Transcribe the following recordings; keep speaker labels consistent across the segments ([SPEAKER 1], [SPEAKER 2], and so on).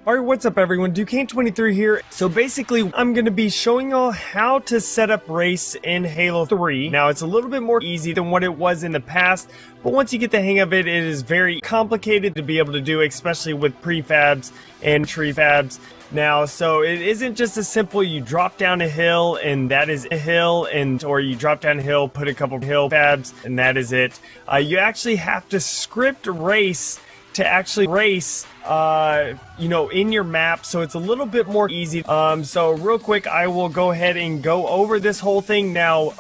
[SPEAKER 1] Alright, what's up everyone, Duquesne23 here. So basically, I'm going to be showing y'all how to set up race in Halo 3. Now, it's a little bit more easy than what it was in the past, but once you get the hang of it, it is very complicated to be able to do, especially with prefabs and treefabs. Now, so it isn't just as simple, you drop down a hill and that is a hill, or you drop down a hill, put a couple hill fabs, and that is it. You actually have to script race to actually race, in your map, so it's a little bit more easy. So real quick, I will go ahead and go over this whole thing now.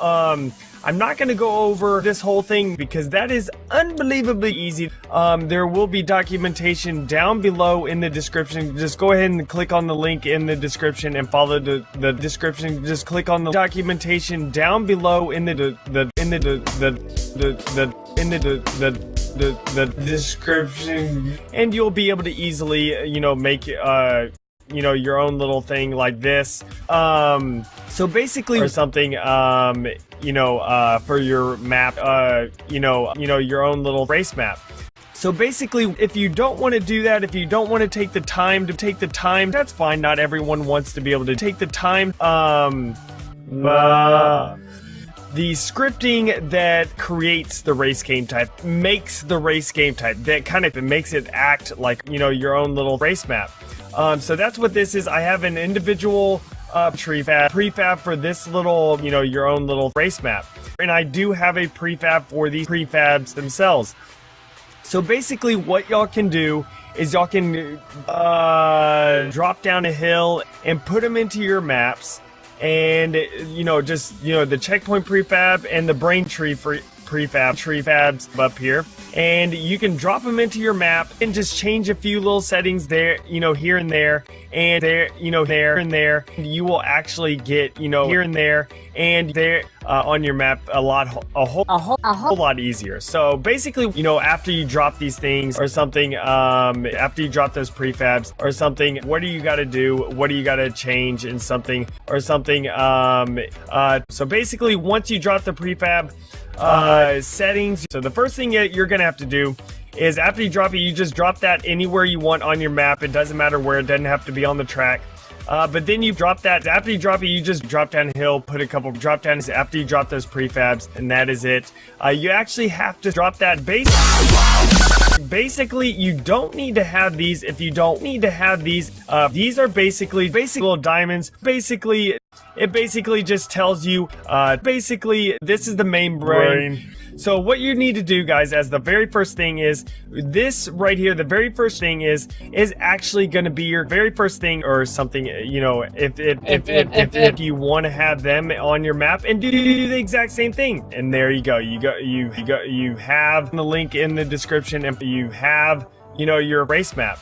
[SPEAKER 1] I'm not going to go over this whole thing because that is unbelievably easy. There will be documentation down below in the description. Just go ahead and click on the link in the description and follow the description. Just click on the documentation down below in the description, and you'll be able to easily, make your own little thing like this. So basically, or something, for your map, your own little race map. So basically, if you don't want to do that, if you don't want to take the time, that's fine. Not everyone wants to be able to take the time. The scripting that creates the race game type makes the race game type. That kind of makes it act like, your own little race map. So that's what this is. I have an individual prefab for this little, your own little race map. And I do have a prefab for these prefabs themselves. So basically what y'all can do is y'all can drop down a hill and put them into your maps. And the checkpoint prefab and the brain tree prefabs up here, and you can drop them into your map and just change a few little settings there, here and there, and there, there and there. You will actually get, here and there and there on your map a whole lot easier. So basically, after you drop these things or something, after you drop those prefabs or something, what do you got to do? What do you got to change in something or something? So basically, once you drop the prefab settings, so the first thing that you're gonna have to do is after you drop it, you just drop that anywhere you want on your map. It doesn't matter where, it doesn't have to be on the track. But then you drop that, after you drop it, you just drop down a hill, put a couple drop downs after you drop those prefabs, and that is it. You actually have to drop that base. Basically, you don't need to have these if you don't need to have these. These are basically little diamonds. Basically, it basically just tells you, basically, this is the main brain. So what you need to do, guys, as the very first thing is this right here. The very first thing is actually going to be your very first thing or something. If you want to have them on your map and do the exact same thing. And there you go. You have the link in the description, and you have your race map.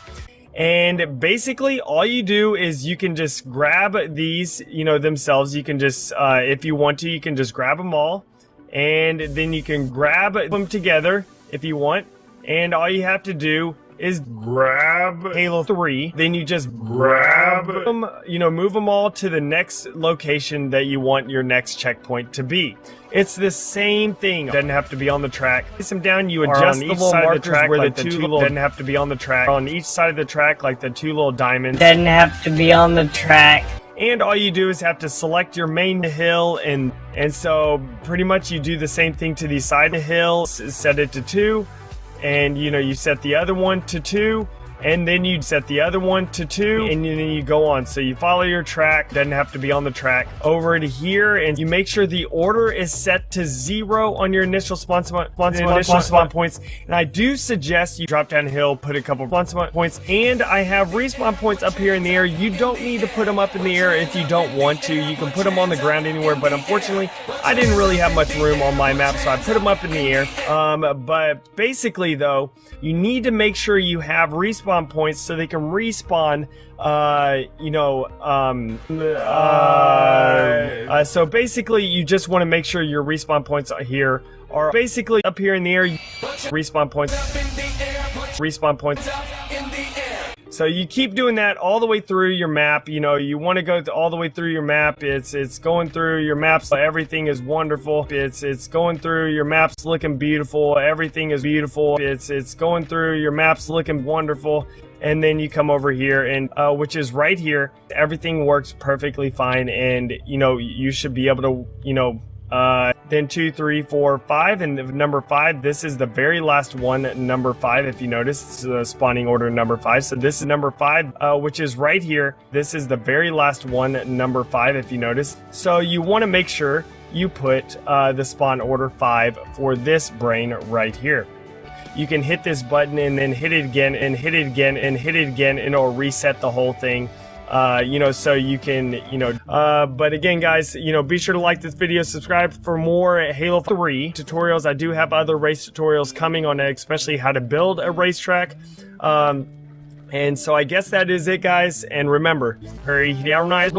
[SPEAKER 1] And basically all you do is you can just grab these themselves. You can just if you want to, you can just grab them all, and then you can grab them together if you want, and all you have to do is grab Halo 3, then you just grab them, move them all to the next location that you want your next checkpoint to be. It's the same thing. Doesn't have to be on the track. Place them down, you adjust the little side of the track where like the two little doesn't have to be on the track. On each side of the track, like the two little diamonds
[SPEAKER 2] doesn't have to be on the track.
[SPEAKER 1] And all you do is have to select your main hill, and so pretty much you do the same thing to the side of the hill. Set it to 2. And you set the other one to 2, and then you set the other one to 2, and then you go on. So you follow your track, doesn't have to be on the track, over to here, and you make sure the order is set to 0 on your initial spawn points. And I do suggest you drop down a hill, put a couple spawn points, and I have respawn points up here in the air. You don't need to put them up in the air if you don't want to. You can put them on the ground anywhere, but unfortunately, I didn't really have much room on my map, so I put them up in the air. But basically, though, you need to make sure you have respawn points so they can respawn so basically you just want to make sure your respawn points here are basically up here in the air. Respawn points. So you keep doing that all the way through your map. You want to go all the way through your map. It's going through your maps. Everything is wonderful. It's going through your maps looking beautiful. Everything is beautiful. It's going through your maps looking wonderful. and then you come over here, and which is right here. Everything works perfectly fine, and you should be able to then 2, 3, 4, 5, and number 5. This is the very last one, number 5. If you notice, it's the spawning order number 5. So this is number 5, which is right here. This is the very last one, number 5. If you notice, so you want to make sure you put the spawn order 5 for this brain right here. You can hit this button and then hit it again and hit it again and hit it again, and it'll reset the whole thing. So you can, but again, guys, be sure to like this video, subscribe for more Halo 3 tutorials. I do have other race tutorials coming on, especially how to build a racetrack. And so I guess that is it, guys. And remember, hurry down, nice,